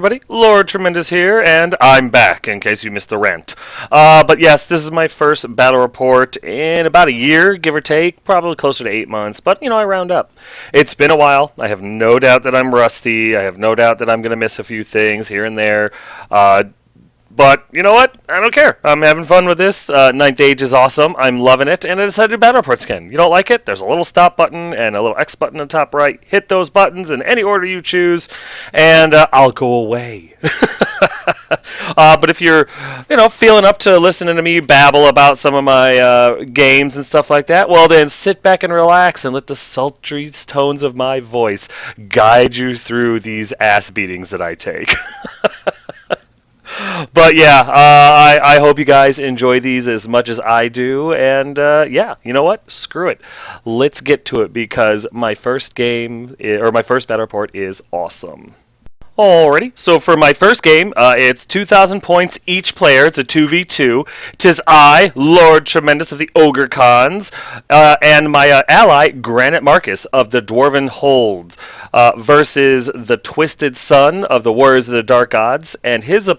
everybody, Lord Tremendous here, and I'm back, in case you missed the rant. But yes, this is my first battle report in about a year, give or take, probably closer to 8 months, but, I round up. It's been a while. I have no doubt that I'm rusty. I have no doubt that I'm going to miss a few things here and there. But you know what? I don't care. I'm having fun with this. Ninth Age is awesome. I'm loving it, and I decided to battle reports again. You don't like it? There's a little stop button and a little X button on the top right. Hit those buttons in any order you choose, and I'll go away. But if you're, feeling up to listening to me babble about some of my games and stuff like that, well then sit back and relax and let the sultry tones of my voice guide you through these ass beatings that I take. But yeah, I hope you guys enjoy these as much as I do, and yeah, you know what? Screw it. Let's get to it because my first game, or my first battle report is awesome. Alrighty, so for my first game, it's 2,000 points each player. It's a 2v2. 'Tis I, Lord Tremendous of the Ogre Khans, and my ally, Granite Marcus of the Dwarven Holds, versus the Twisted Son of the Warriors of the Dark Gods, and his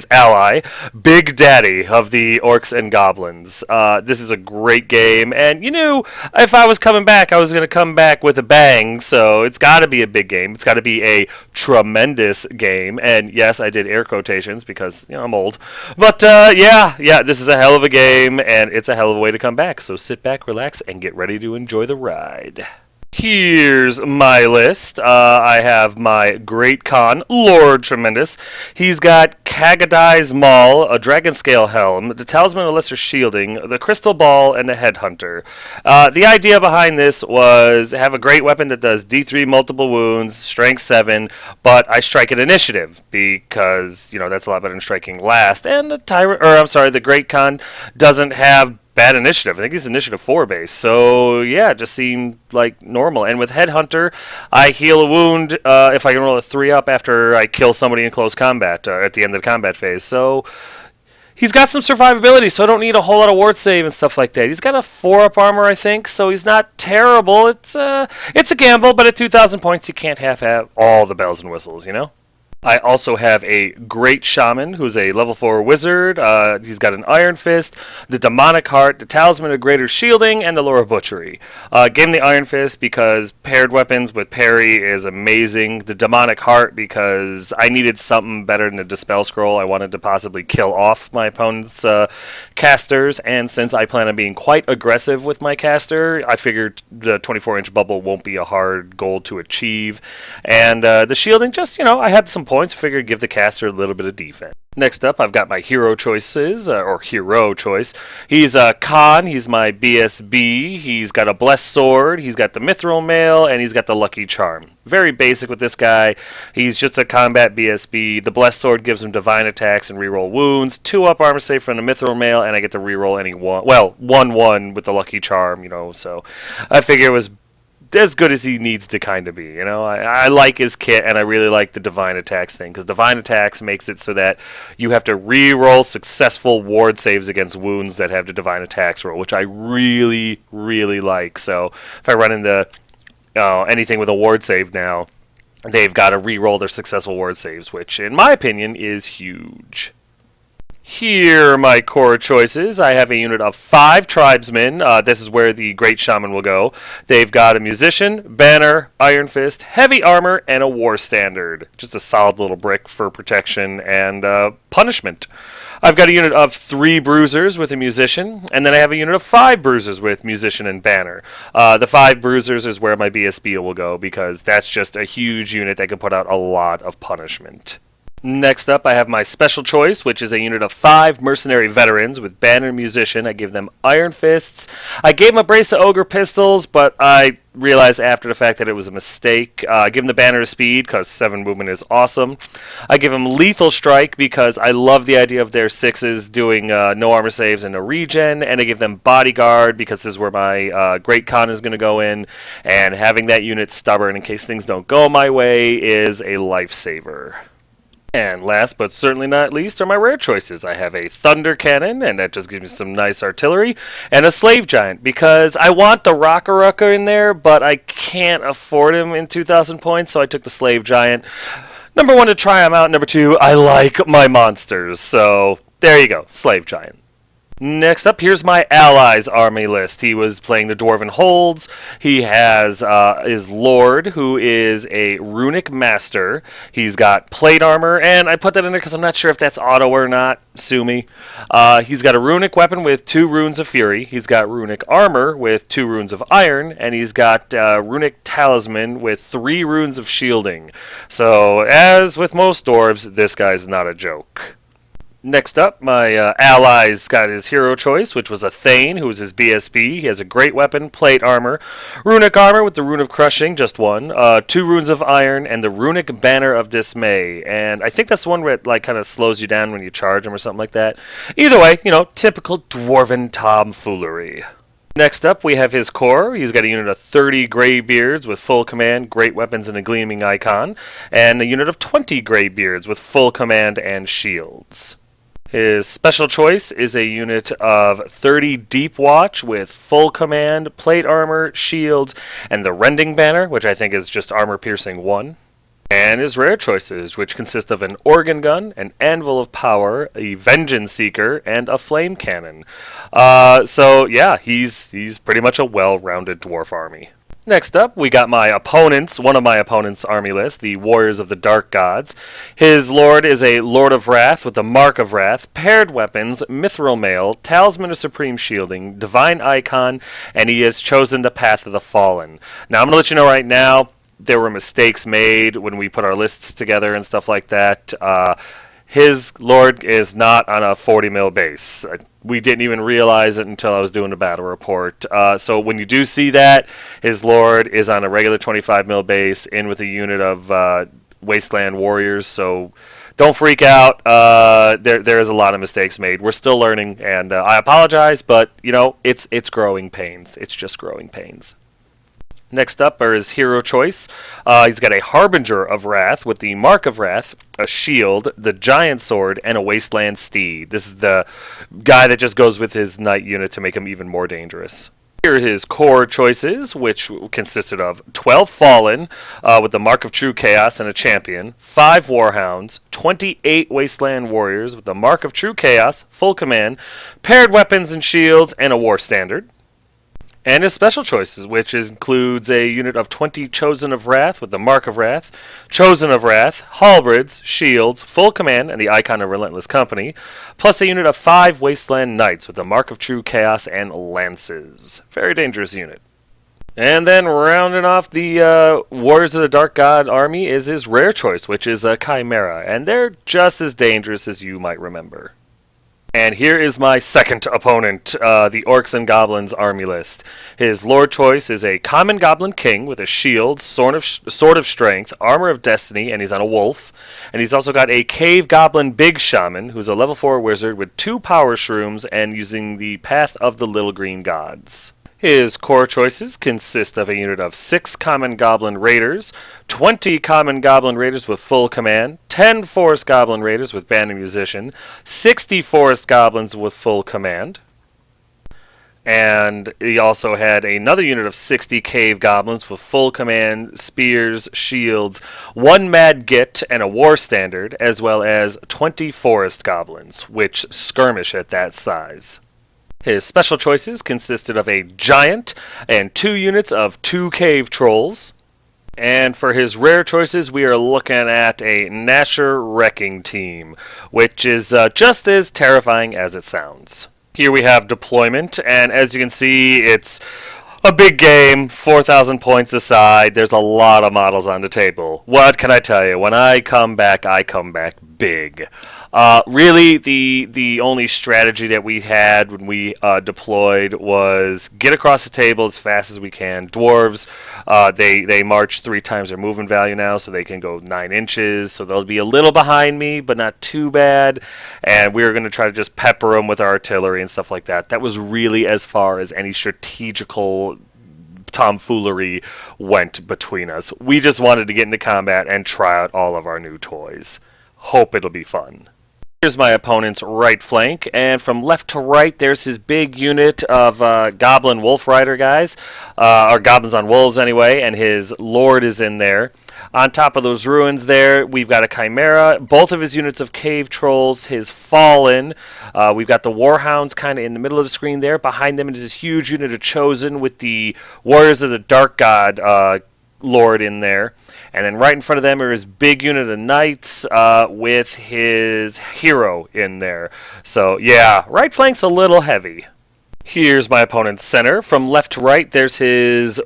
ally, Big Daddy of the Orcs and Goblins. This is a great game, and you knew if I was coming back, I was going to come back with a bang, so it's got to be a big game. It's got to be a tremendous game, and yes, I did air quotations because I'm old, but yeah, this is a hell of a game, and it's a hell of a way to come back. So sit back, relax, and get ready to enjoy the ride. Here's my list. I have my Great Khan, Lord Tremendous. He's got Kagadai's Maul, a Dragon Scale Helm, the Talisman of Lesser Shielding, the Crystal Ball, and the Headhunter. The idea behind this was have a great weapon that does D3 multiple wounds, strength 7, but I strike at initiative because, that's a lot better than striking last. And the Great Khan doesn't have bad initiative. I think he's initiative 4 base. So, yeah, it just seemed like normal. And with Headhunter, I heal a wound if I can roll a 3-up after I kill somebody in close combat at the end of the combat phase. So, he's got some survivability, so I don't need a whole lot of ward save and stuff like that. He's got a 4-up armor, I think, so he's not terrible. It's a gamble, but at 2,000 points, you can't have all the bells and whistles, I also have a Great Shaman, who's a level 4 wizard. He's got an Iron Fist, the Demonic Heart, the Talisman of Greater Shielding, and the Lure of Butchery. Gave him the Iron Fist because paired weapons with parry is amazing. The Demonic Heart because I needed something better than the Dispel Scroll. I wanted to possibly kill off my opponent's casters, and since I plan on being quite aggressive with my caster, I figured the 24-inch bubble won't be a hard goal to achieve. And the Shielding, just, I had some points, figured give the caster a little bit of defense. Next up, I've got my hero choices, or hero choice. He's a Khan, he's my BSB, he's got a Blessed Sword, he's got the Mithril Mail, and he's got the Lucky Charm. Very basic with this guy. He's just a combat BSB. The Blessed Sword gives him divine attacks and reroll wounds, 2-up armor save from the Mithril Mail, and I get to reroll any 1/1 with the Lucky Charm, so I figure it was as good as he needs to kind of be, I like his kit, and I really like the divine attacks thing, because divine attacks makes it so that you have to re-roll successful ward saves against wounds that have the divine attacks roll, which I really, really like. So if I run into anything with a ward save now, they've got to re-roll their successful ward saves, which in my opinion is huge. Here are my core choices. I have a unit of 5 tribesmen. This is where the Great Shaman will go. They've got a musician, banner, iron fist, heavy armor, and a war standard. Just a solid little brick for protection and punishment. I've got a unit of 3 bruisers with a musician, and then I have a unit of 5 bruisers with musician and banner. The 5 bruisers is where my BSB will go because that's just a huge unit that can put out a lot of punishment. Next up, I have my special choice, which is a unit of 5 mercenary veterans with banner and musician. I give them iron fists. I gave them a brace of ogre pistols, but I realized after the fact that it was a mistake. I give them the banner of speed because 7 movement is awesome. I give them lethal strike because I love the idea of their 6s doing no armor saves and no regen, and I give them bodyguard because this is where my Great Khan is going to go in, and having that unit stubborn in case things don't go my way is a lifesaver. And last but certainly not least are my rare choices. I have a Thunder Cannon, and that just gives me some nice artillery, and a Slave Giant, because I want the Rocker in there, but I can't afford him in 2,000 points, so I took the Slave Giant. Number one, to try them out. Number two, I like my monsters. So there you go, Slave Giant. Next up, here's my allies army list. He was playing the Dwarven Holds. He has his Lord, who is a Runic Master. He's got plate armor, and I put that in there because I'm not sure if that's auto or not. Sue me. He's got a Runic weapon with 2 runes of Fury. He's got Runic armor with 2 runes of Iron, and he's got Runic Talisman with 3 runes of Shielding. So, as with most dwarves, this guy's not a joke. Next up, my allies got his hero choice, which was a Thane, who was his BSB. He has a great weapon, plate armor, runic armor with the rune of crushing, just 1, 2 runes of iron, and the runic banner of dismay. And I think that's the one where it like kind of slows you down when you charge him or something like that. Either way, you know, typical dwarven tomfoolery. Next up, we have his core. He's got a unit of 30 Greybeards with full command, great weapons, and a gleaming icon, and a unit of 20 Greybeards with full command and shields. His special choice is a unit of 30 Deep Watch with full command, plate armor, shields, and the Rending Banner, which I think is just armor piercing 1. And his rare choices, which consist of an Organ Gun, an Anvil of Power, a Vengeance Seeker, and a Flame Cannon. So yeah, he's pretty much a well-rounded dwarf army. Next up, we got one of my opponent's army list, the Warriors of the Dark Gods. His lord is a Lord of Wrath with the Mark of Wrath, paired weapons, mithril mail, Talisman of Supreme Shielding, Divine Icon, and he has chosen the Path of the Fallen. Now, I'm going to let you know right now, there were mistakes made when we put our lists together and stuff like that. His lord is not on a 40 mil base. We didn't even realize it until I was doing the battle report. So when you do see that, his lord is on a regular 25 mil base in with a unit of Wasteland Warriors. So don't freak out. There is a lot of mistakes made. We're still learning, and I apologize, but you know it's growing pains. It's just growing pains. Next up are his hero choice. He's got a Harbinger of Wrath with the Mark of Wrath, a shield, the Giant Sword, and a Wasteland Steed. This is the guy that just goes with his Knight unit to make him even more dangerous. Here are his core choices, which consisted of 12 Fallen with the Mark of True Chaos and a Champion, 5 Warhounds, 28 Wasteland Warriors with the Mark of True Chaos, full command, paired weapons and shields, and a War Standard. And his special choices, which includes a unit of 20 Chosen of Wrath with the Mark of Wrath, Chosen of Wrath, Halberds, Shields, full command, and the Icon of Relentless Company, plus a unit of 5 Wasteland Knights with the Mark of True Chaos and Lances. Very dangerous unit. And then rounding off the Warriors of the Dark God army is his rare choice, which is a Chimera, and they're just as dangerous as you might remember. And here is my second opponent, the Orcs and Goblins army list. His lord choice is a Common Goblin King with a shield, Sword of Strength, Armor of Destiny, and he's on a wolf. And he's also got a Cave Goblin Big Shaman, who's a level 4 wizard with 2 power shrooms and using the Path of the Little Green Gods. His core choices consist of a unit of 6 Common Goblin Raiders, 20 Common Goblin Raiders with full command, 10 Forest Goblin Raiders with Band and Musician, 60 Forest Goblins with full command. And he also had another unit of 60 Cave Goblins with full command, spears, shields, 1 Mad Git, and a War Standard, as well as 20 Forest Goblins, which skirmish at that size. His special choices consisted of a Giant and 2 units of 2 Cave Trolls. And for his rare choices, we are looking at a Nasher Wrecking Team, which is just as terrifying as it sounds. Here we have deployment, and as you can see, it's a big game, 4,000 points aside. There's a lot of models on the table. What can I tell you? When I come back big. Really, the only strategy that we had when we deployed was get across the table as fast as we can. Dwarves, they march 3 times their movement value now, so they can go 9 inches. So they'll be a little behind me, but not too bad. And we were going to try to just pepper them with artillery and stuff like that. That was really as far as any strategical tomfoolery went between us. We just wanted to get into combat and try out all of our new toys. Hope it'll be fun. Here's my opponent's right flank, and from left to right, there's his big unit of Goblin Wolf Rider guys, or Goblins on Wolves anyway, and his Lord is in there. On top of those ruins there, we've got a Chimera, both of his units of Cave Trolls, his Fallen. We've got the Warhounds kind of in the middle of the screen there. Behind them is this huge unit of Chosen with the Warriors of the Dark God Lord in there. And then right in front of them are his big unit of Knights with his Hero in there. So yeah, right flank's a little heavy. Here's my opponent's center. From left to right, there's his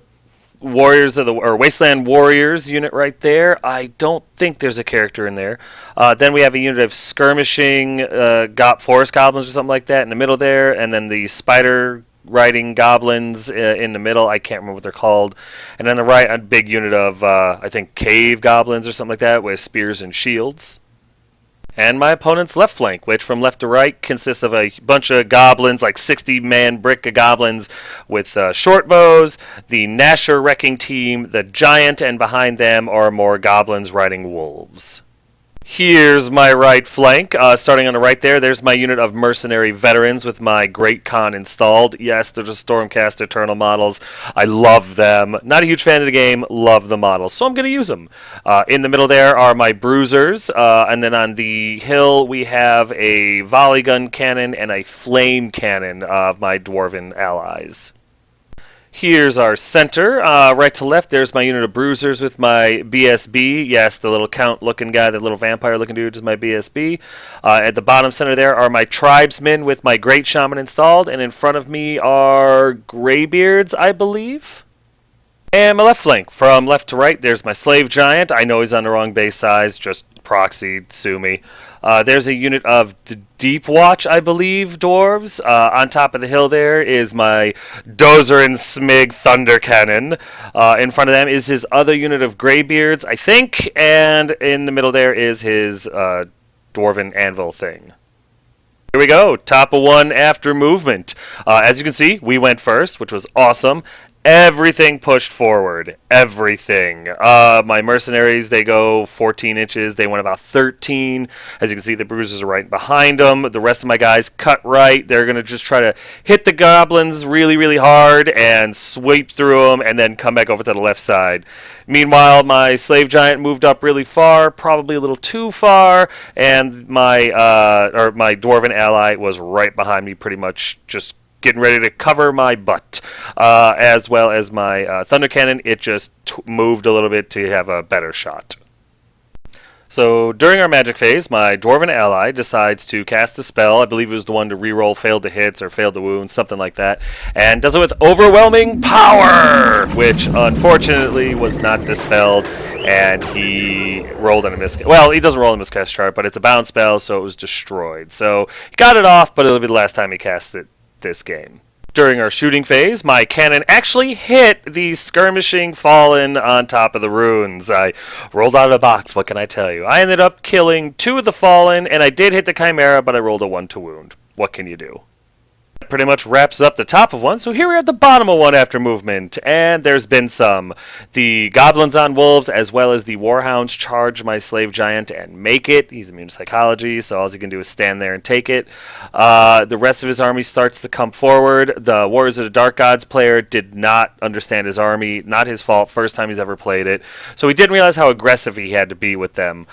Warriors of the Wasteland Warriors unit right there. I don't think there's a character in there. Then we have a unit of skirmishing forest goblins or something like that in the middle there, and then the spider riding goblins in the middle. I can't remember what they're called. And on the right, a big unit of I think cave goblins or something like that with spears and shields. And my opponent's left flank, which from left to right consists of a bunch of goblins, like 60-man brick of goblins with short bows, the Nasher wrecking team, the giant, and behind them are more goblins riding wolves. Here's my right flank. Starting on the right there's my unit of mercenary veterans with my Great Khan installed. Yes, they're just Stormcast Eternal models. I love them. Not a huge fan of the game, love the models, so I'm going to use them. In the middle there are my bruisers, and then on the hill we have a volley gun cannon and a flame cannon of my dwarven allies. Here's our center. Right to left, there's my unit of bruisers with my BSB. Yes, the little count-looking guy, the little vampire-looking dude is my BSB. At the bottom center there are my tribesmen with my Great Shaman installed. And in front of me are Greybeards, I believe. And my left flank. From left to right, there's my Slave Giant. I know he's on the wrong base size. Just proxy, sue me. There's a unit of Deep Watch, I believe, dwarves. On top of the hill there is my Dozer and Smig Thunder Cannon. In front of them is his other unit of Greybeards, I think. And in the middle there is his Dwarven Anvil thing. Here we go, top of one after movement. As you can see, we went first, which was awesome. Everything pushed forward. Everything. My mercenaries, they go 14 inches. They went about 13. As you can see, the bruisers are right behind them. The rest of my guys cut right. They're going to just try to hit the goblins really, really hard and sweep through them and then come back over to the left side. Meanwhile, my slave giant moved up really far, probably a little too far, and my dwarven ally was right behind me, pretty much just getting ready to cover my butt, as well as my thunder cannon. It just moved a little bit to have a better shot. So during our magic phase, my dwarven ally decides to cast a spell. I believe it was the one to reroll failed to hits or failed to wounds, something like that, and does it with overwhelming power, which unfortunately was not dispelled, and he rolled on a miscast. Well, he doesn't roll on a miscast chart, but it's a bound spell, so it was destroyed. So he got it off, but it'll be the last time he casts it this game. During our shooting phase, my cannon actually hit the skirmishing fallen on top of the ruins. I rolled out of the box, what can I tell you? I ended up killing 2 of the fallen, and I did hit the chimera, but I rolled a 1 to wound. What can you do? Pretty much wraps up the top of one, so here we're at the bottom of one after movement, and there's been some. The goblins on wolves, as well as the warhounds, charge my slave giant and make it. He's immune to psychology, so all he can do is stand there and take it. The rest of his army starts to come forward. The Warriors of the Dark Gods player did not understand his army. Not his fault, first time he's ever played it. So he didn't realize how aggressive he had to be with them.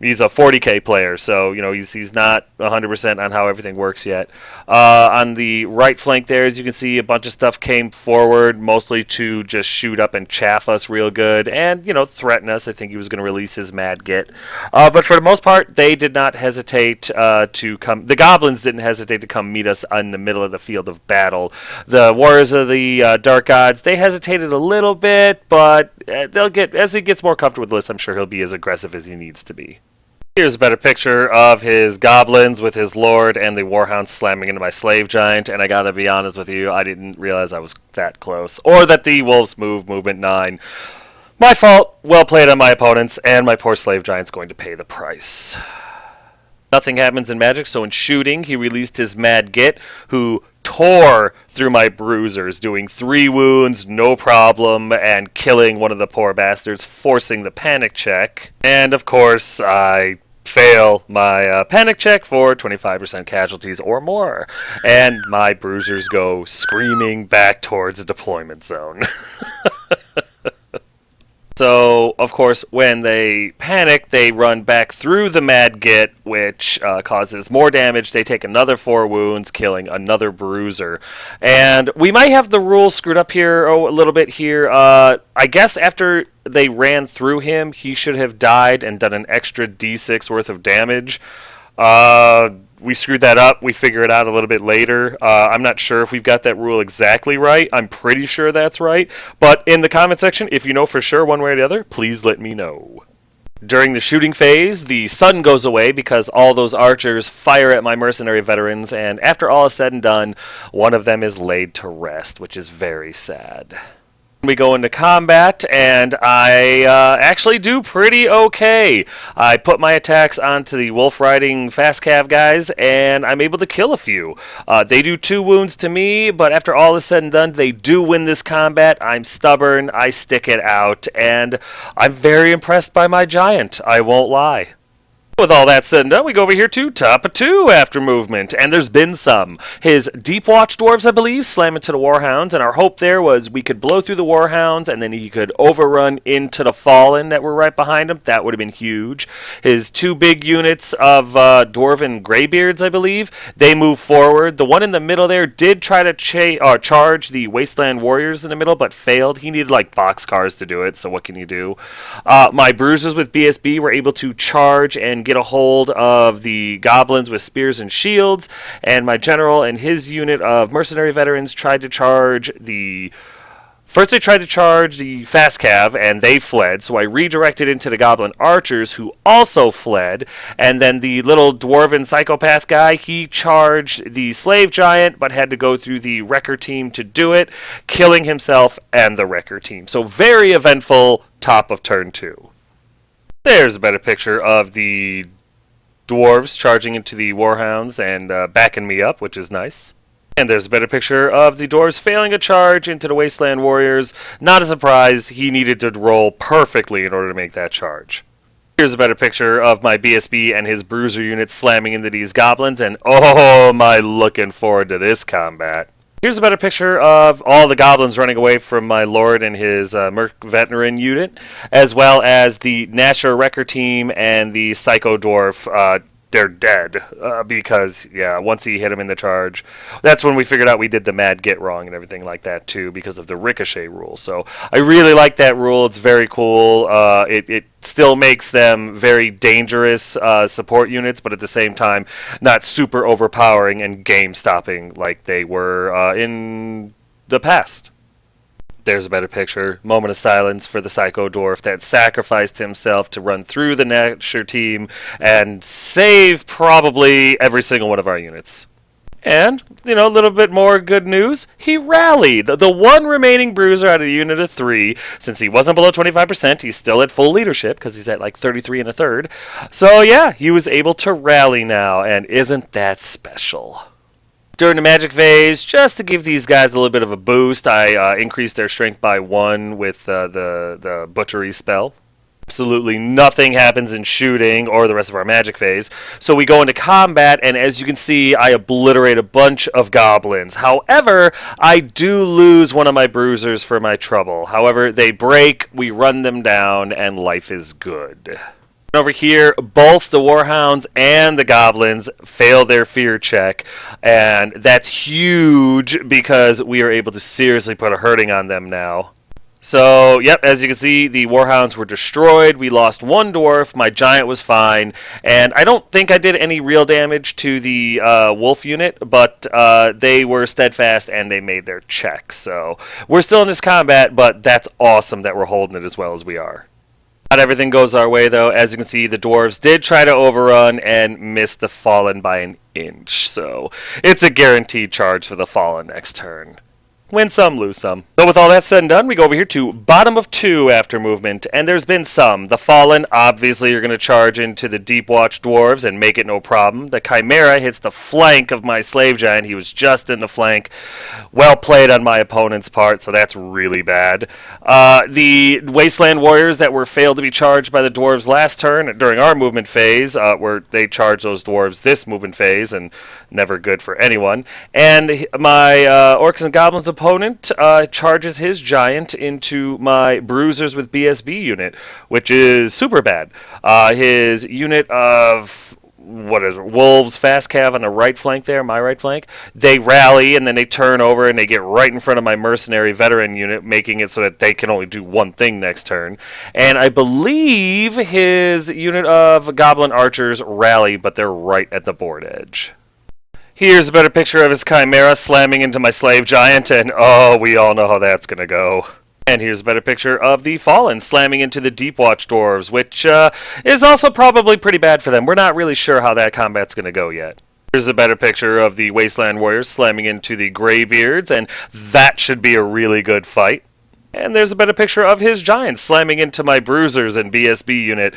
He's a 40k player, so he's not 100% on how everything works yet. On the right flank there, as you can see, a bunch of stuff came forward, mostly to just shoot up and chaff us real good and, threaten us. I think he was going to release his mad git. But for the most part, they did not hesitate to come. The goblins didn't hesitate to come meet us in the middle of the field of battle. The Warriors of the Dark Gods, they hesitated a little bit, but they'll get, as he gets more comfortable with this, I'm sure he'll be as aggressive as he needs to be. Here's a better picture of his goblins with his lord and the warhound slamming into my slave giant, and I gotta be honest with you, I didn't realize I was that close, or that the wolves move movement 9. My fault, well played on my opponents, and my poor slave giant's going to pay the price. Nothing happens in Magic, so in shooting, he released his Mad Git, who tore through my bruisers, doing 3 wounds, no problem, and killing one of the poor bastards, forcing the panic check. And of course, I fail my panic check for 25% casualties or more, and my bruisers go screaming back towards the deployment zone. So, of course, when they panic, they run back through the Mad Git, which causes more damage. They take another 4 wounds, killing another bruiser. And we might have the rules screwed up here a little bit here. I guess after they ran through him, he should have died and done an extra d6 worth of damage. We screwed that up. We figure it out a little bit later. I'm not sure if we've got that rule exactly right. I'm pretty sure that's right. But in the comment section, if you know for sure one way or the other, please let me know. During the shooting phase, the sun goes away because all those archers fire at my mercenary veterans, and after all is said and done, one of them is laid to rest, which is very sad. We go into combat, and I actually do pretty okay. I put my attacks onto the wolf riding fast cav guys, and I'm able to kill a few. They do 2 wounds to me, but after all is said and done, they do win this combat. I'm stubborn, I stick it out, and I'm very impressed by my giant, I won't lie. With all that said and done, we go over here to top of 2 after movement, and there's been some. His Deep Watch dwarves, I believe, slam into the Warhounds, and our hope there was we could blow through the Warhounds, and then he could overrun into the Fallen that were right behind him. That would have been huge. His 2 big units of Dwarven Greybeards, I believe, they move forward. The one in the middle there did try to charge the Wasteland Warriors in the middle, but failed. He needed, like, boxcars to do it, so what can you do? My Bruisers with BSB were able to charge and get a hold of the goblins with spears and shields, and my general and his unit of mercenary veterans tried to charge the... First they tried to charge the fast cav, and they fled, so I redirected into the goblin archers, who also fled, and then the little dwarven psychopath guy, he charged the slave giant, but had to go through the wrecker team to do it, killing himself and the wrecker team. So very eventful top of turn 2. There's a better picture of the dwarves charging into the warhounds and backing me up, which is nice. And there's a better picture of the dwarves failing a charge into the Wasteland Warriors. Not a surprise, he needed to roll perfectly in order to make that charge. Here's a better picture of my BSB and his bruiser unit slamming into these goblins, and oh, am I looking forward to this combat. Here's a better picture of all the goblins running away from my lord and his merc veteran unit, as well as the Nasher Wrecker team and the Psycho Dwarf. They're dead because, yeah, once he hit him in the charge, that's when we figured out we did the Mad Git wrong and everything like that, too, because of the Ricochet rule. So I really like that rule. It's very cool. It still makes them very dangerous support units, but at the same time, not super overpowering and game-stopping like they were in the past. There's a better picture. Moment of silence for the Psycho Dwarf that sacrificed himself to run through the Nasher team and save probably every single one of our units. And, you know, a little bit more good news. He rallied. The one remaining bruiser out of a unit of 3, since he wasn't below 25%, he's still at full leadership because he's at like 33 1/3. So, yeah, he was able to rally now, and isn't that special? During the magic phase, just to give these guys a little bit of a boost, I increased their strength by 1 with the butchery spell. Absolutely nothing happens in shooting or the rest of our magic phase. So we go into combat, and as you can see, I obliterate a bunch of goblins. However, I do lose one of my bruisers for my trouble. However, they break, we run them down, and life is good. Over here, both the Warhounds and the Goblins fail their fear check, and that's huge because we are able to seriously put a hurting on them now. So, yep, as you can see, the Warhounds were destroyed. We lost 1 dwarf. My giant was fine, and I don't think I did any real damage to the wolf unit, but they were steadfast and they made their check. So, we're still in this combat, but that's awesome that we're holding it as well as we are. Not everything goes our way, though. As you can see, the dwarves did try to overrun and miss the Fallen by an inch. So it's a guaranteed charge for the Fallen next turn. Win some, lose some. So with all that said and done, we go over here to bottom of 2 after movement, and there's been some. The Fallen, obviously, are going to charge into the Deep Watch dwarves and make it no problem. The Chimera hits the flank of my Slave Giant. He was just in the flank. Well played on my opponent's part, so that's really bad. The Wasteland Warriors that were failed to be charged by the dwarves last turn during our movement phase, where they charged those dwarves this movement phase, and never good for anyone. And my Orcs and Goblins opponent charges his giant into my bruisers with BSB unit, which is super bad. His unit of wolves, fast cav on the right flank there, my right flank, they rally and then they turn over and they get right in front of my mercenary veteran unit, making it so that they can only do one thing next turn. And I believe his unit of goblin archers rally, but they're right at the board edge. Here's a better picture of his chimera slamming into my slave giant, and oh, we all know how that's gonna go. And here's a better picture of the Fallen slamming into the Deep Watch Dwarves, which is also probably pretty bad for them. We're not really sure how that combat's going to go yet. Here's a better picture of the Wasteland Warriors slamming into the Greybeards, and that should be a really good fight. And there's a better picture of his giants slamming into my Bruisers and BSB unit,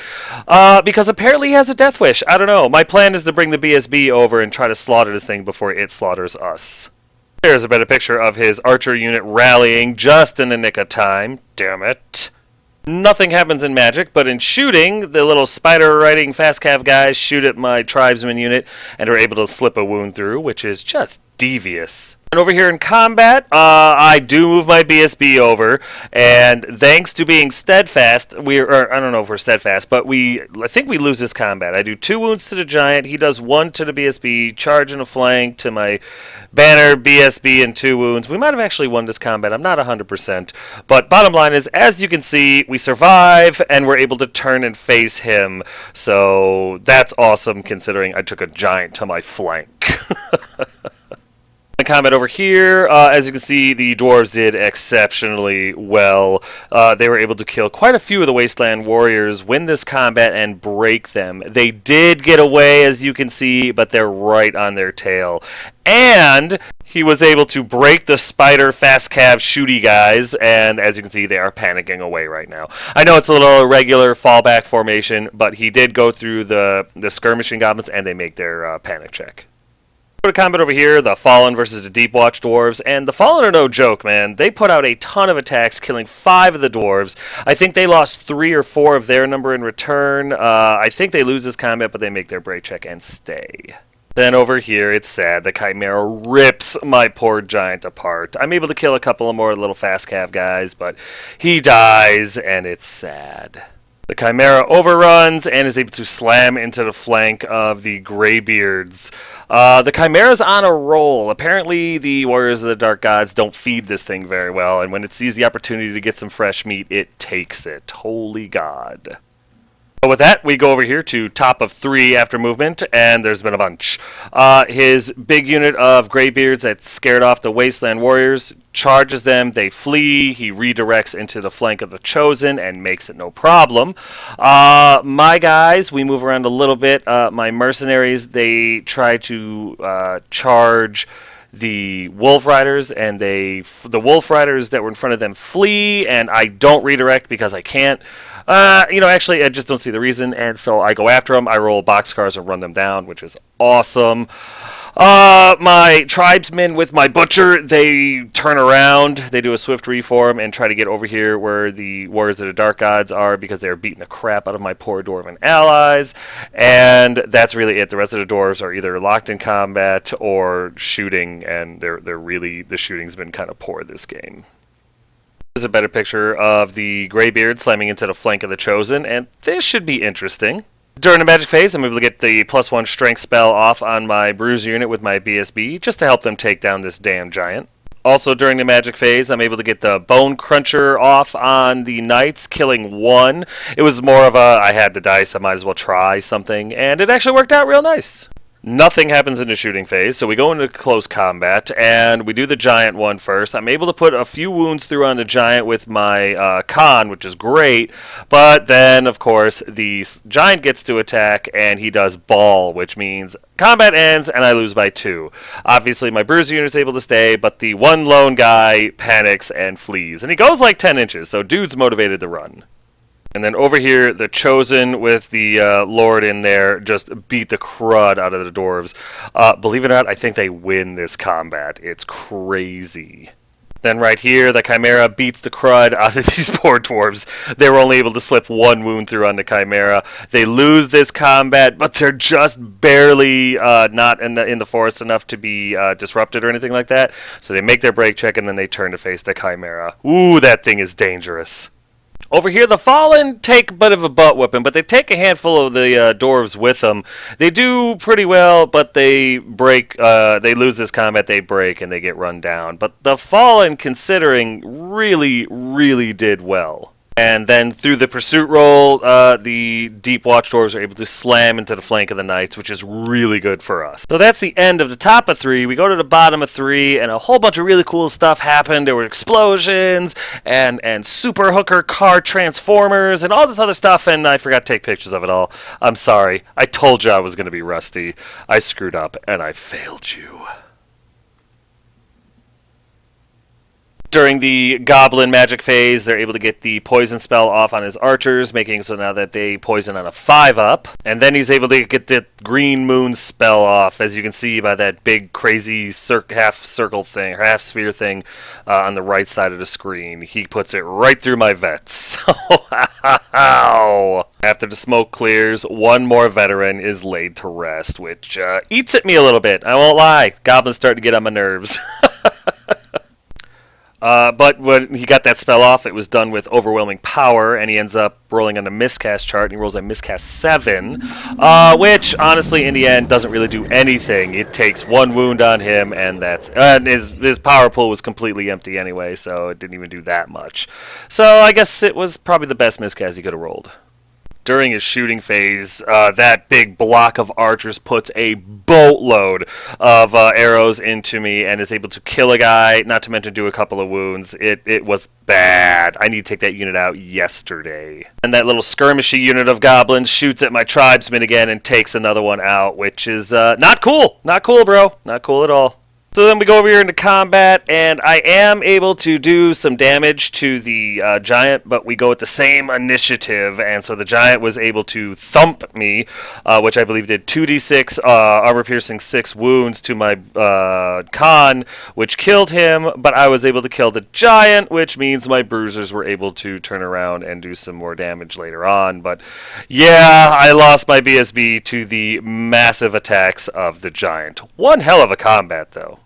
because apparently he has a death wish. I don't know. My plan is to bring the BSB over and try to slaughter this thing before it slaughters us. Here's a better picture of his archer unit rallying just in the nick of time. Damn it. Nothing happens in Magic, but in shooting, the little spider-riding fast cav guys shoot at my tribesman unit and are able to slip a wound through, which is just devious. And over here in combat, I do move my BSB over, and thanks to being steadfast, I don't know if we're steadfast, but I think we lose this combat. I do 2 wounds to the giant, he does 1 to the BSB, charge in a flank to my banner, BSB, and 2 wounds. We might have actually won this combat, I'm not 100%, but bottom line is, as you can see, we survive, and we're able to turn and face him, so that's awesome considering I took a giant to my flank. The combat over here, as you can see, the dwarves did exceptionally well. They were able to kill quite a few of the Wasteland Warriors, win this combat, and break them. They did get away, as you can see, but they're right on their tail. And he was able to break the spider fast cav shooty guys, and as you can see, they are panicking away right now. I know it's a little irregular fallback formation, but he did go through the skirmishing goblins, and they make their panic check. Go to combat over here, the Fallen versus the Deep Watch Dwarves, and the Fallen are no joke, man. They put out a ton of attacks, killing 5 of the Dwarves. I think they lost 3 or 4 of their number in return. I think they lose this combat, but they make their break check and stay. Then over here, it's sad. The Chimera rips my poor giant apart. I'm able to kill a couple of more little fast cav guys, but he dies, and it's sad. The Chimera overruns and is able to slam into the flank of the Greybeards. The Chimera's on a roll. Apparently, the Warriors of the Dark Gods don't feed this thing very well, and when it sees the opportunity to get some fresh meat, it takes it. Holy God. So with that, we go over here to top of 3 after movement, and there's been a bunch. His big unit of Greybeards that scared off the Wasteland Warriors charges them, they flee, he redirects into the flank of the Chosen and makes it no problem. My guys, we move around a little bit. My mercenaries, they try to charge the Wolf Riders, and the Wolf Riders that were in front of them flee, and I don't redirect because I can't. Actually, I just don't see the reason, and so I go after them. I roll boxcars and run them down, which is awesome. My tribesmen with my butcher, they turn around, they do a swift reform and try to get over here where the Warriors of the Dark Gods are because they're beating the crap out of my poor Dwarven allies, and that's really it. The rest of the dwarves are either locked in combat or shooting, and the shooting's been kind of poor this game. Here's a better picture of the Greybeard slamming into the flank of the Chosen, and this should be interesting. During the magic phase, I'm able to get the +1 strength spell off on my bruiser unit with my BSB, just to help them take down this damn giant. Also during the magic phase, I'm able to get the Bone Cruncher off on the knights, killing 1. It was more of a, I had the dice, I might as well try something, and it actually worked out real nice. Nothing happens in the shooting phase, so we go into close combat, and we do the giant one first. I'm able to put a few wounds through on the giant with my Khan, which is great, but then, of course, the giant gets to attack, and he does ball, which means combat ends, and I lose by 2. Obviously, my bruiser unit's able to stay, but the one lone guy panics and flees, and he goes like 10 inches, so dude's motivated to run. And then over here, the Chosen with the Lord in there just beat the crud out of the dwarves. Believe it or not, I think they win this combat. It's crazy. Then right here, the Chimera beats the crud out of these poor dwarves. They were only able to slip one wound through on the Chimera. They lose this combat, but they're just barely not in the forest enough to be disrupted or anything like that. So they make their break check, and then they turn to face the Chimera. Ooh, that thing is dangerous. Over here, the Fallen take a bit of a butt whipping, but they take a handful of the dwarves with them. They do pretty well, but they break. They lose this combat, they break, and they get run down. But the Fallen, considering, really, really did well. And then through the pursuit roll, the Deep Watch Dwarves are able to slam into the flank of the Knights, which is really good for us. So that's the end of the top of 3. We go to the bottom of 3, and a whole bunch of really cool stuff happened. There were explosions, and super hooker car transformers, and all this other stuff, and I forgot to take pictures of it all. I'm sorry. I told you I was going to be rusty. I screwed up, and I failed you. During the Goblin magic phase, they're able to get the poison spell off on his archers, making so now that they poison on a 5-up. And then he's able to get the Green Moon spell off, as you can see by that big, crazy half circle thing, or half sphere thing on the right side of the screen. He puts it right through my vets. After the smoke clears, one more veteran is laid to rest, which eats at me a little bit. I won't lie. Goblins start to get on my nerves. But when he got that spell off, it was done with overwhelming power, and he ends up rolling on a miscast chart, and he rolls a miscast 7, which, honestly, in the end, doesn't really do anything. It takes 1 wound on him, and his power pool was completely empty anyway, so it didn't even do that much. So I guess it was probably the best miscast he could have rolled. During his shooting phase, that big block of archers puts a boatload of arrows into me and is able to kill a guy, not to mention do a couple of wounds. It was bad. I need to take that unit out yesterday. And that little skirmishy unit of goblins shoots at my tribesmen again and takes another one out, which is not cool. Not cool, bro. Not cool at all. So then we go over here into combat, and I am able to do some damage to the giant, but we go with the same initiative, and so the giant was able to thump me, which I believe did 2d6 armor-piercing 6 wounds to my Khan, which killed him, but I was able to kill the giant, which means my bruisers were able to turn around and do some more damage later on. But yeah, I lost my BSB to the massive attacks of the giant. One hell of a combat, though.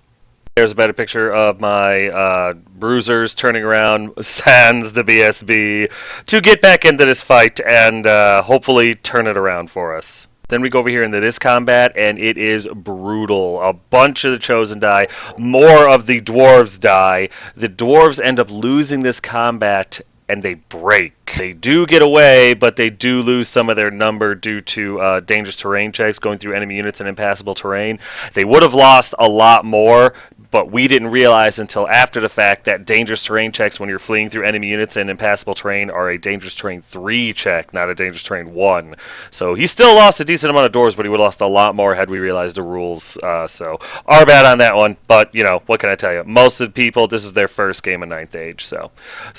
There's a better picture of my bruisers turning around, sans the BSB, to get back into this fight and hopefully turn it around for us. Then we go over here into this combat, and it is brutal. A bunch of the Chosen die. More of the Dwarves die. The Dwarves end up losing this combat, and they break. They do get away, but they do lose some of their number due to dangerous terrain checks, going through enemy units and impassable terrain. They would have lost a lot more, but we didn't realize until after the fact that dangerous terrain checks when you're fleeing through enemy units and impassable terrain are a dangerous terrain 3 check, not a dangerous terrain 1. So he still lost a decent amount of doors, but he would have lost a lot more had we realized the rules. So our bad on that one, but you know, what can I tell you? Most of the people, this is their first game of 9th Age, so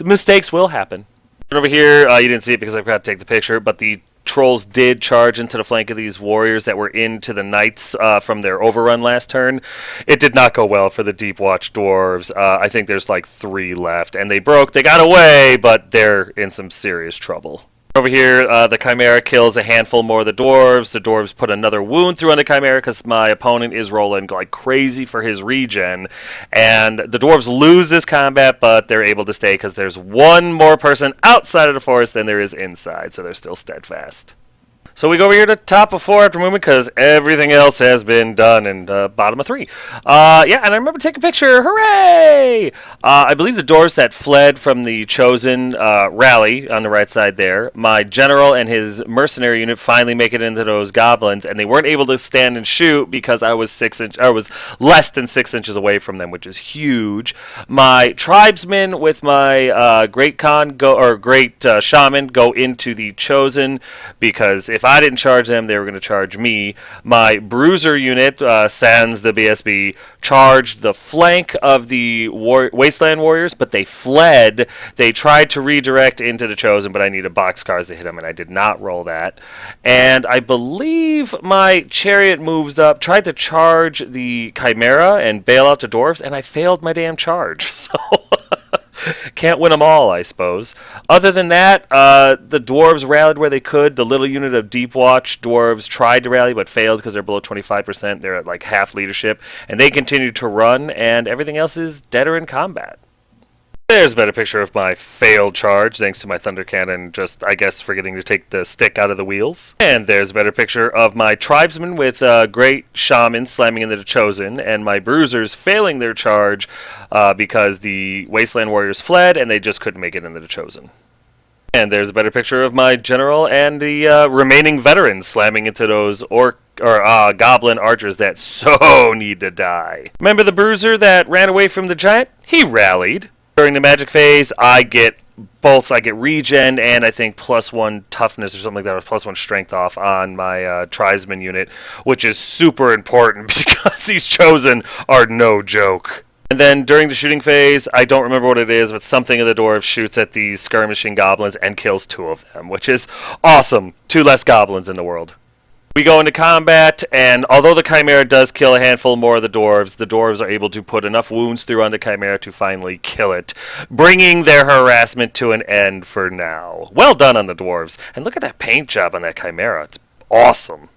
mistakes will happen. And over here, you didn't see it because I forgot to take the picture, but the Trolls did charge into the flank of these warriors that were into the Knights from their overrun last turn. It did not go well for the Deep Watch Dwarves. I think there's like 3 left, and they broke. They got away, but they're in some serious trouble. Over here, the Chimera kills a handful more of the Dwarves. The Dwarves put another wound through on the Chimera because my opponent is rolling like crazy for his regen. And the Dwarves lose this combat, but they're able to stay because there's one more person outside of the forest than there is inside, so they're still steadfast. So we go over here to top of 4 after movement because everything else has been done, and bottom of 3. Yeah, and I remember taking a picture. Hooray! I believe the dwarves that fled from the Chosen rally on the right side there. My general and his mercenary unit finally make it into those goblins, and they weren't able to stand and shoot because I was less than 6 inches away from them, which is huge. My tribesmen with my great shaman go into the Chosen because if if I didn't charge them, they were going to charge me. My bruiser unit, sans the BSB, charged the flank of the Wasteland Warriors, but they fled. They tried to redirect into the Chosen, but I needed boxcars to hit them, and I did not roll that. And I believe my chariot moves up, tried to charge the Chimera and bail out the dwarves, and I failed my damn charge. So can't win them all, I suppose. Other than that, the dwarves rallied where they could. The little unit of Deep Watch dwarves tried to rally but failed because they're below 25%. They're at like half leadership, and they continue to run, and everything else is deader in combat. There's a better picture of my failed charge, thanks to my Thunder Cannon just, I guess, forgetting to take the stick out of the wheels. And there's a better picture of my Tribesmen with Great Shaman slamming into the Chosen, and my Bruisers failing their charge because the Wasteland Warriors fled, and they just couldn't make it into the Chosen. And there's a better picture of my General and the remaining veterans slamming into those Goblin Archers that so need to die. Remember the Bruiser that ran away from the Giant? He rallied. During the magic phase, I get both. I get regen and I think +1 toughness or something like that, or +1 strength off on my Tribesman unit, which is super important because these Chosen are no joke. And then during the shooting phase, I don't remember what it is, but something of the dwarves shoots at these skirmishing goblins and kills 2 of them, which is awesome. 2 less goblins in the world. We go into combat, and although the Chimera does kill a handful more of the dwarves are able to put enough wounds through on the Chimera to finally kill it, bringing their harassment to an end for now. Well done on the dwarves. And look at that paint job on that Chimera. It's awesome.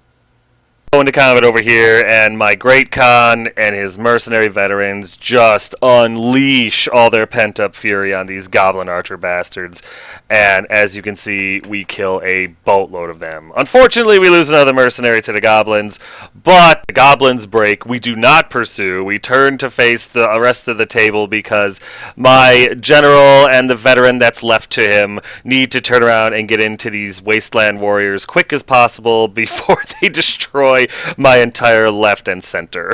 Go into combat over here, and my Great Khan and his mercenary veterans just unleash all their pent-up fury on these Goblin Archer bastards. And as you can see, we kill a boatload of them. Unfortunately, we lose another mercenary to the Goblins, but the Goblins break. We do not pursue. We turn to face the rest of the table because my General and the veteran that's left to him need to turn around and get into these Wasteland Warriors quick as possible before they destroy my entire left and center.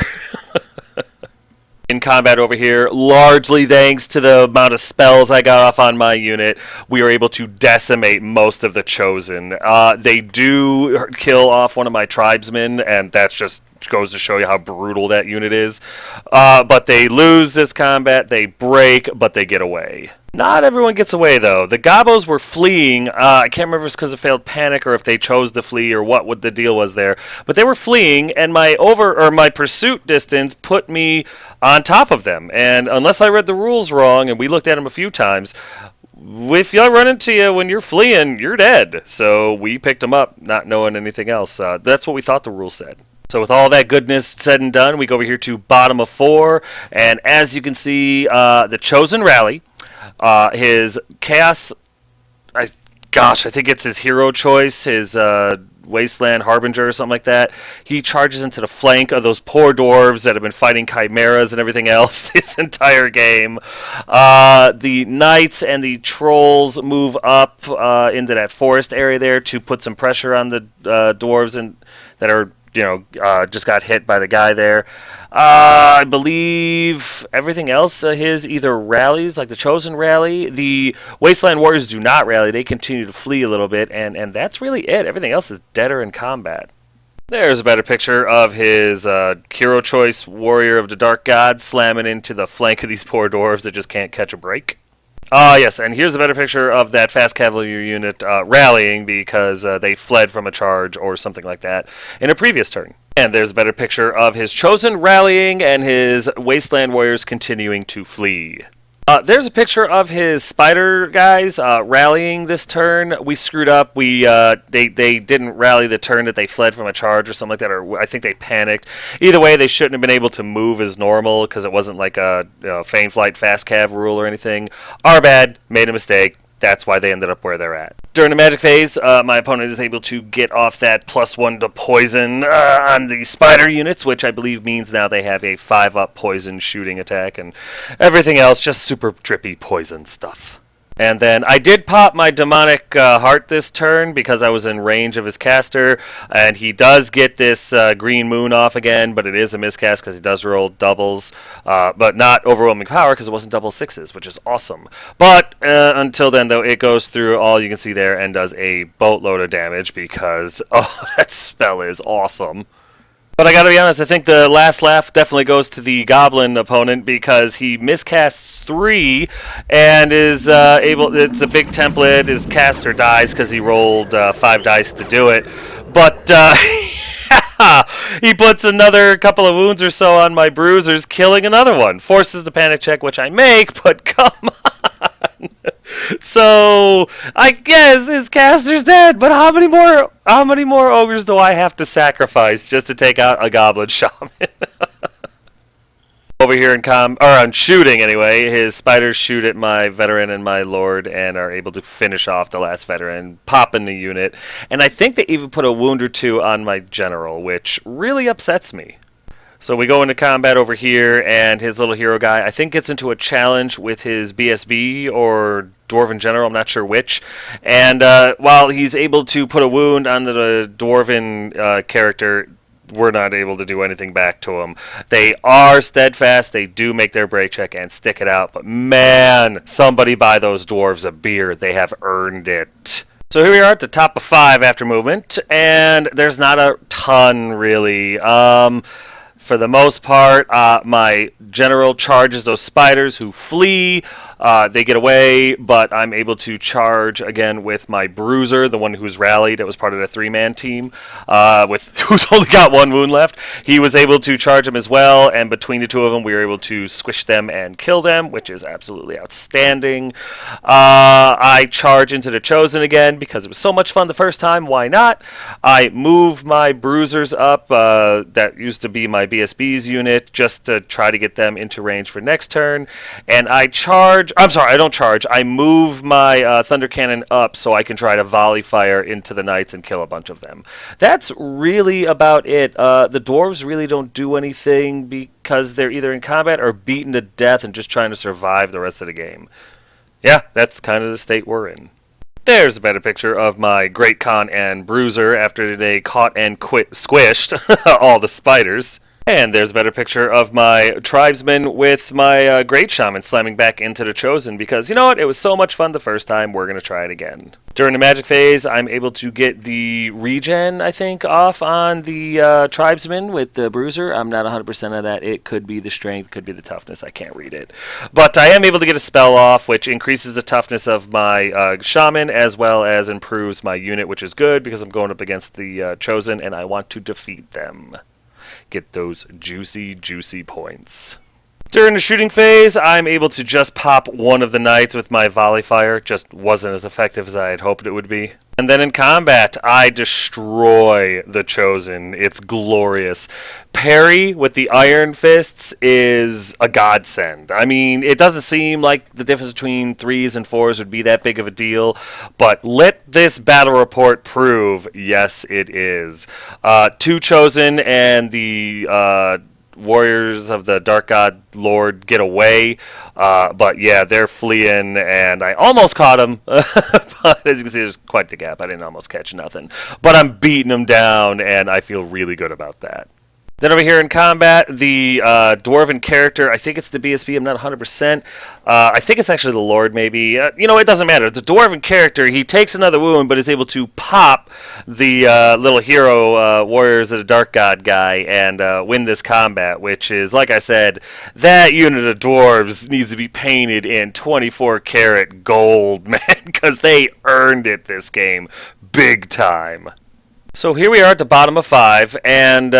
In combat over here, largely thanks to the amount of spells I got off on my unit, we were able to decimate most of the Chosen. They do kill off one of my Tribesmen, and that's just goes to show you how brutal that unit is. But they lose this combat, they break, but they get away. Not everyone gets away, though. The Gobos were fleeing. I can't remember if it's because of failed panic or if they chose to flee or what the deal was there. But they were fleeing, and my pursuit distance put me on top of them. And unless I read the rules wrong, and we looked at them a few times, if y'all run into you when you're fleeing, you're dead. So we picked them up, not knowing anything else. That's what we thought the rules said. So with all that goodness said and done, we go over here to bottom of 4. And as you can see, the Chosen rally. His Chaos, I think it's his hero choice, his Wasteland Harbinger or something like that. He charges into the flank of those poor dwarves that have been fighting chimeras and everything else this entire game. The knights and the trolls move up into that forest area there to put some pressure on the dwarves that are, just got hit by the guy there. I believe everything else his either rallies, like the Chosen rally. The Wasteland Warriors do not rally. They continue to flee a little bit, and that's really it. Everything else is deader in combat. There's a better picture of his hero choice Warrior of the Dark Gods slamming into the flank of these poor dwarves that just can't catch a break. Yes, and here's a better picture of that fast cavalry unit rallying because they fled from a charge or something like that in a previous turn. And there's a better picture of his Chosen rallying and his Wasteland Warriors continuing to flee. There's a picture of his spider guys rallying this turn. We screwed up. They didn't rally the turn that they fled from a charge or something like that, or I think they panicked. Either way, they shouldn't have been able to move as normal because it wasn't like a feign flight fast cav rule or anything. Our bad. Made a mistake. That's why they ended up where they're at. During the magic phase, my opponent is able to get off that +1 to poison on the spider units, which I believe means now they have a 5-up poison shooting attack, and everything else just super drippy poison stuff. And then I did pop my demonic heart this turn because I was in range of his caster, and he does get this green moon off again, but it is a miscast because he does roll doubles, but not overwhelming power because it wasn't double sixes, which is awesome. But until then, though, it goes through all you can see there and does a boatload of damage because, oh, that spell is awesome. But I gotta be honest, I think the last laugh definitely goes to the goblin opponent because he miscasts 3 and is able. It's a big template. His caster dies because he rolled 5 dice to do it. But he puts another couple of wounds or so on my bruisers, killing another one. Forces the panic check, which I make, but come on. So I guess his caster's dead, but how many more ogres do I have to sacrifice just to take out a goblin shaman? Over here on shooting anyway, his spiders shoot at my veteran and my lord and are able to finish off the last veteran, popping the unit, and I think they even put a wound or 2 on my general, which really upsets me. So we go into combat over here, and his little hero guy, I think, gets into a challenge with his BSB or Dwarven General, I'm not sure which. And while he's able to put a wound on the Dwarven character, we're not able to do anything back to him. They are steadfast, they do make their break check and stick it out, but man, somebody buy those dwarves a beer. They have earned it. So here we are at the top of 5 after movement, and there's not a ton, really. For the most part, my general charges those spiders who flee. They get away, but I'm able to charge again with my bruiser, the one who's rallied. It was part of the 3-man team, who's only got 1 wound left. He was able to charge them as well, and between the 2 of them, we were able to squish them and kill them, which is absolutely outstanding. I charge into the Chosen again because it was so much fun the first time. Why not? I move my bruisers up. That used to be my BSB's unit just to try to get them into range for next turn, and I charge. I'm sorry, I don't charge. I move my Thunder Cannon up so I can try to volley fire into the Knights and kill a bunch of them. That's really about it. The Dwarves really don't do anything because they're either in combat or beaten to death and just trying to survive the rest of the game. Yeah, that's kind of the state we're in. There's a better picture of my Great Khan and Bruiser after they caught and squished all the spiders. And there's a better picture of my tribesmen with my Great Shaman slamming back into the Chosen because, you know what, it was so much fun the first time, we're going to try it again. During the magic phase, I'm able to get the regen, I think, off on the tribesmen with the Bruiser. I'm not 100% of that. It could be the strength, could be the toughness. I can't read it. But I am able to get a spell off, which increases the toughness of my Shaman as well as improves my unit, which is good because I'm going up against the Chosen and I want to defeat them. Get those juicy, juicy points. During the shooting phase, I'm able to just pop one of the knights with my volley fire. Just wasn't as effective as I had hoped it would be. And then in combat, I destroy the Chosen. It's glorious. Parry with the Iron Fists is a godsend. I mean, it doesn't seem like the difference between 3s and 4s would be that big of a deal, but let this battle report prove, yes, it is. 2 Chosen and the warriors of the Dark God Lord get away, but yeah, they're fleeing, and I almost caught them, but as you can see, there's quite the gap. I didn't almost catch nothing, but I'm beating them down, and I feel really good about that. Then over here in combat, the Dwarven character, I think it's the BSB, I'm not 100%. I think it's actually the Lord, maybe. You know, it doesn't matter. The Dwarven character, he takes another wound, but is able to pop the little hero Warriors of the Dark God guy and win this combat, which is, like I said, that unit of dwarves needs to be painted in 24-karat gold, man, because they earned it this game big time. So here we are at the bottom of 5, and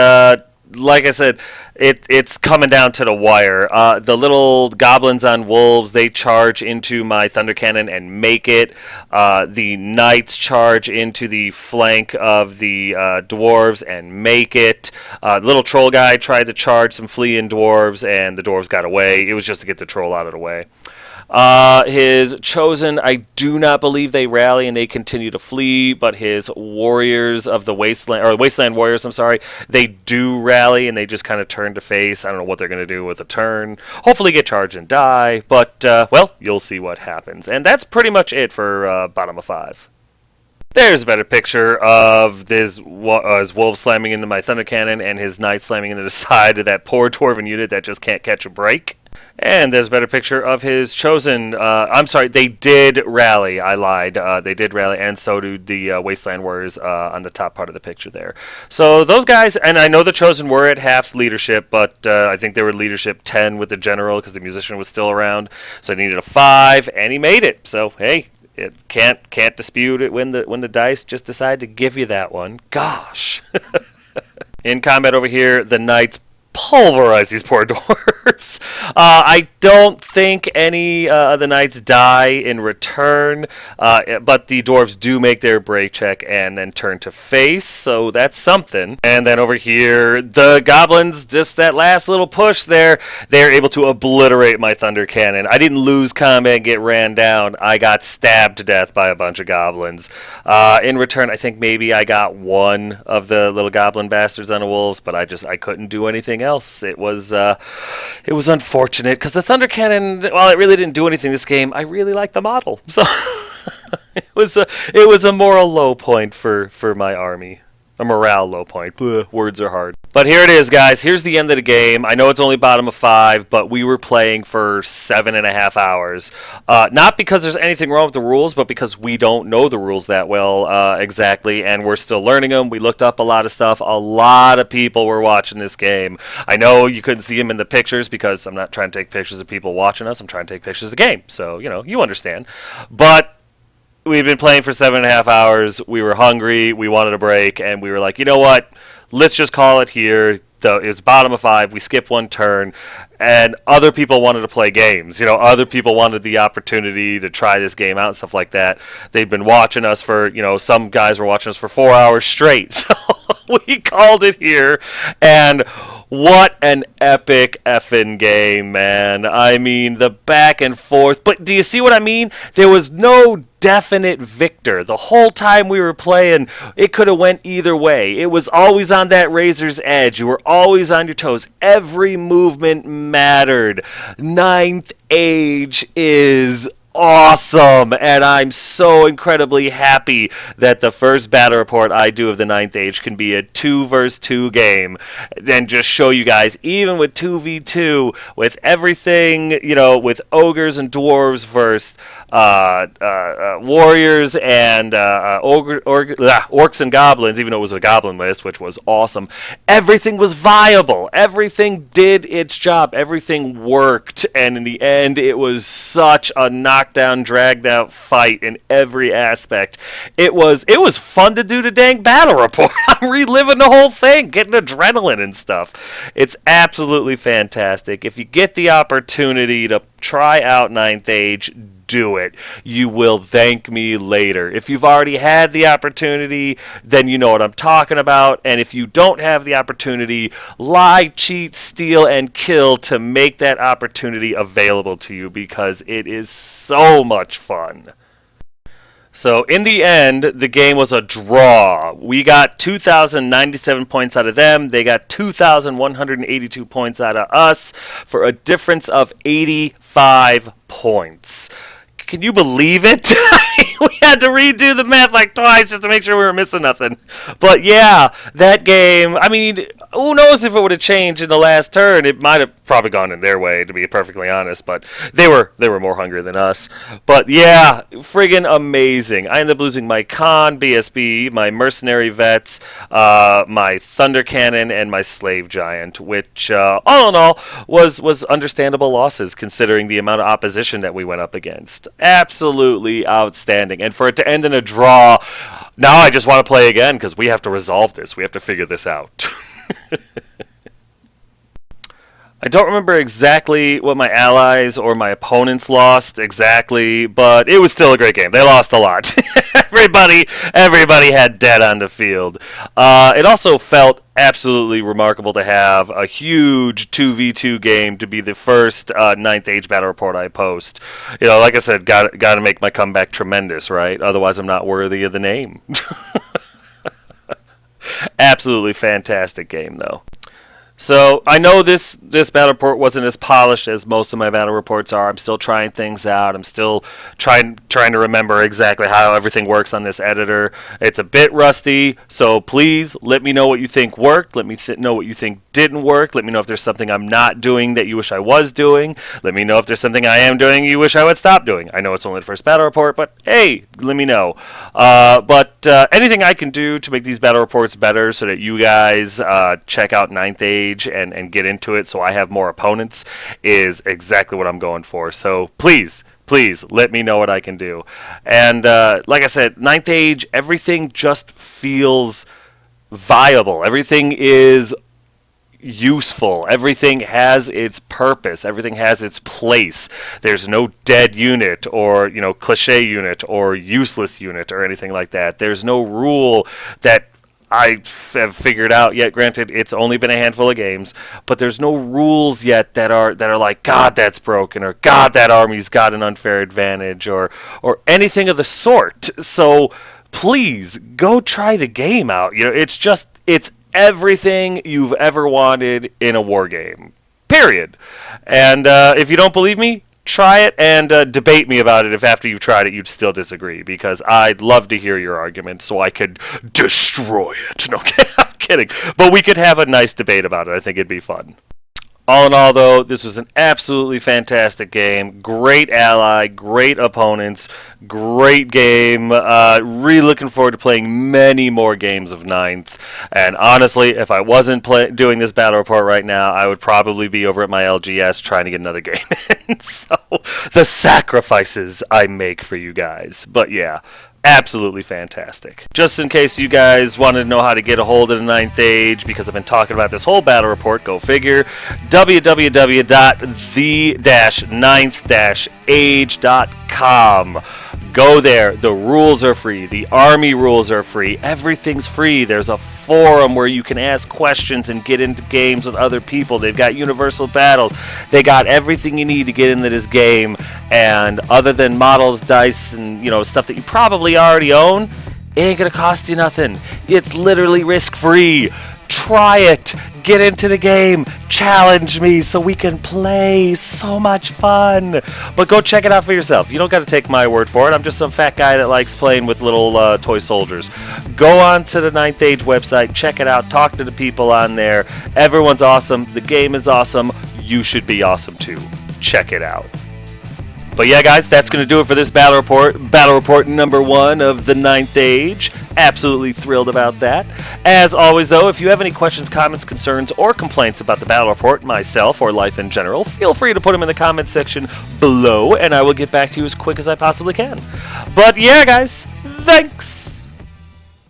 like I said, it's coming down to the wire. The little goblins on wolves, they charge into my Thunder Cannon and make it. The knights charge into the flank of the dwarves and make it. The little troll guy tried to charge some fleeing dwarves, and the dwarves got away. It was just to get the troll out of the way. His chosen, I do not believe they rally and they continue to flee, but his warriors of the wasteland, or wasteland warriors, I'm sorry, they do rally and they just kind of turn to face. I don't know what they're going to do with a turn. Hopefully get charged and die, but, well, you'll see what happens. And that's pretty much it for bottom of 5. There's a better picture of his wolf slamming into my thunder cannon and his knight slamming into the side of that poor dwarven unit that just can't catch a break. And there's a better picture of his chosen. I'm sorry, they did rally. I lied. They did rally, and so did the Wasteland Warriors on the top part of the picture there. So those guys, and I know the chosen were at half leadership, but I think they were leadership 10 with the general because the musician was still around. So they needed a 5, and he made it. So hey. It can't dispute it when the dice just decide to give you that one. Gosh. In combat over here, the knights pulverize these poor dwarves. I don't think any of the knights die in return, but the dwarves do make their break check and then turn to face, so that's something. And then over here, the goblins, just that last little push there, they're able to obliterate my thunder cannon. I didn't lose combat and get ran down. I got stabbed to death by a bunch of goblins. In return, I think maybe I got one of the little goblin bastards on the wolves, but I couldn't do anything else. It was unfortunate because the thunder cannon, while it really didn't do anything this game, I really liked the model. So it was a moral low point for my army. A morale low point. Bleh, words are hard. But here it is, guys. Here's the end of the game. I know it's only bottom of 5, but we were playing for 7.5 hours. Not because there's anything wrong with the rules, but because we don't know the rules that well exactly, and we're still learning them. We looked up a lot of stuff. A lot of people were watching this game. I know you couldn't see them in the pictures because I'm not trying to take pictures of people watching us. I'm trying to take pictures of the game. So, you understand. But we've been playing for 7.5 hours. We were hungry. We wanted a break, and we were like, you know what? Let's just call it here. It's bottom of 5. We skipped one turn, and other people wanted to play games. Other people wanted the opportunity to try this game out and stuff like that. They've been watching us for, some guys were watching us for 4 hours straight. So we called it here, and what an epic effing game, man. I mean, the back and forth. But do you see what I mean? There was no definite victor. The whole time we were playing, it could have went either way. It was always on that razor's edge. You were always on your toes. Every movement mattered. Ninth Age is awesome, and I'm so incredibly happy that the first battle report I do of the Ninth Age can be a 2 versus 2 game, and just show you guys, even with 2v2, with everything, with ogres and dwarves versus warriors and orcs and goblins, even though it was a goblin list, which was awesome. Everything was viable. Everything did its job. Everything worked, and in the end, it was such a knockdown, dragged out fight in every aspect. It was fun to do the dang battle report. I'm reliving the whole thing, getting adrenaline and stuff. It's absolutely fantastic. If you get the opportunity to try out Ninth Age, do it. You will thank me later. If you've already had the opportunity, then you know what I'm talking about. And if you don't have the opportunity, lie, cheat, steal, and kill to make that opportunity available to you, because it is so much fun. So in the end, the game was a draw. We got 2,097 points out of them. They got 2,182 points out of us for a difference of 85 points. Can you believe it? We had to redo the math like twice just to make sure we were missing nothing. But yeah, that game, I mean, who knows if it would have changed in the last turn. It might have probably gone in their way, to be perfectly honest, but they were more hungry than us. But yeah, friggin' amazing. I ended up losing my Khan, BSB, my mercenary vets, my thunder cannon, and my slave giant, which all in all was understandable losses considering the amount of opposition that we went up against. Absolutely outstanding. And for it to end in a draw, now I just want to play again because we have to resolve this. We have to figure this out. I don't remember exactly what my allies or my opponents lost exactly, but it was still a great game. They lost a lot. everybody had dead on the field. It also felt absolutely remarkable to have a huge 2v2 game to be the first Ninth Age battle report I post. You know, like I said, got to make my comeback tremendous, right? Otherwise, I'm not worthy of the name. Absolutely fantastic game, though. So I know this battle report wasn't as polished as most of my battle reports are. I'm still trying things out. I'm still trying to remember exactly how everything works on this editor. It's a bit rusty, so please let me know what you think worked. Let me know what you think didn't work. Let me know if there's something I'm not doing that you wish I was doing. Let me know if there's something I am doing you wish I would stop doing. I know it's only the first battle report, but hey, let me know. But anything I can do to make these battle reports better so that you guys check out Ninth Age and get into it so I have more opponents is exactly what I'm going for. So please let me know what I can do. And like I said, Ninth Age, everything just feels viable. Everything is useful. Everything has its purpose. Everything has its place. There's no dead unit or, cliche unit or useless unit or anything like that. There's no rule that I have figured out yet. Granted, it's only been a handful of games, but there's no rules yet that are like, God, that's broken, or God, that army's got an unfair advantage, or anything of the sort. So please go try the game out. It's everything you've ever wanted in a war game. Period. And if you don't believe me, try it and debate me about it if after you've tried it you'd still disagree, because I'd love to hear your arguments so I could destroy it. No, I'm kidding. But we could have a nice debate about it. I think it'd be fun. All in all, though, this was an absolutely fantastic game. Great ally, great opponents, great game. Really looking forward to playing many more games of Ninth. And honestly, if I wasn't doing this battle report right now, I would probably be over at my LGS trying to get another game in. So, the sacrifices I make for you guys. But yeah, absolutely fantastic. Just in case you guys wanted to know how to get a hold of the Ninth Age, because I've been talking about this whole battle report, go figure, www.the-ninth-age.com. Go there. The rules are free. The army rules are free. Everything's free. There's a forum where you can ask questions and get into games with other people. They've got universal battles. They got everything you need to get into this game. And other than models, dice, and stuff that you probably already own, it ain't gonna cost you nothing. It's literally risk-free. Try it. Get into the game. Challenge me so we can play. So much fun. But go check it out for yourself. You don't got to take my word for it. I'm just some fat guy that likes playing with little toy soldiers. Go on to the Ninth Age website. Check it out. Talk to the people on there. Everyone's awesome. The game is awesome. You should be awesome too. Check it out. But yeah, guys, that's going to do it for this battle report. Battle report number 1 of the Ninth Age. Absolutely thrilled about that. As always, though, if you have any questions, comments, concerns, or complaints about the battle report, myself, or life in general, feel free to put them in the comments section below, and I will get back to you as quick as I possibly can. But yeah, guys, thanks!